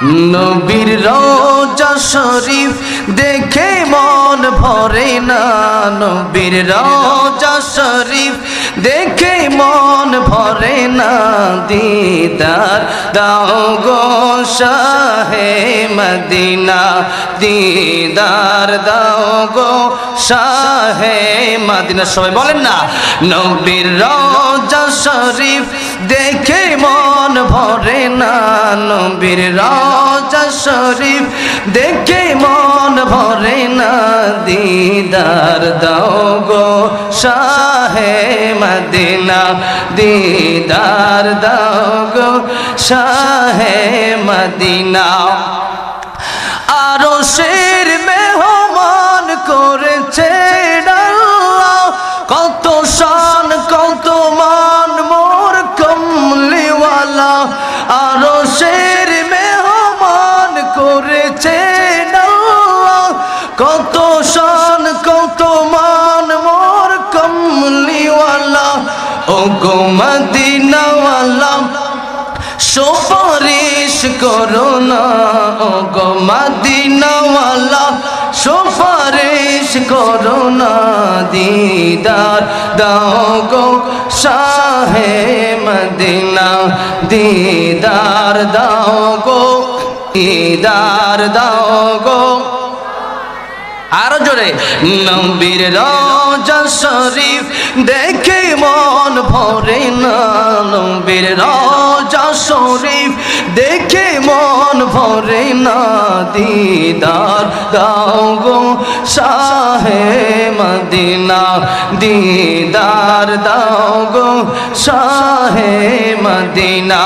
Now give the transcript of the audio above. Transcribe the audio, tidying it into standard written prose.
নবীর রওজা শরীফ দেখে মন ভরে না, নবীর রওজা শরীফ দেখে মন ভরে না। দিদার দাও গো শাহে মদিনা, দিদার দাও গো শাহে মদিনা। সবাই বলেন না, নবীর রওজা শরীফ দেখে মন ভরে না, নবীর রওজা শরীফ দেখে মন ভরে না। দিদার দাও গো শাহে মদিনা, দিদার দাও গো শাহে মদিনা। আরশের মেহমান করেছে আল্লাহ, কত শান কত মান মোর কমলিওয়ালা। আরশের মেহমান করেছে আল্লাহ, কত শান কত মান মোর কমলিওয়ালা। ও গো মদিনাওয়ালা সুপারিশ করো না, ও গো মদিনাওয়ালা সুপারিশ করো না। দিদার দাও গো শাহে মদিনা, দিদার দাও গো, দিদার দাও গো। আরো জোরে, নবীর রওজা শরীফ দেখে মন ভরে না, নবীর রওজা শরীফ দেখে মন ভরে না। দিদার দাও গো শাহে মদিনা, দিদার দাও গো শাহে মদিনা।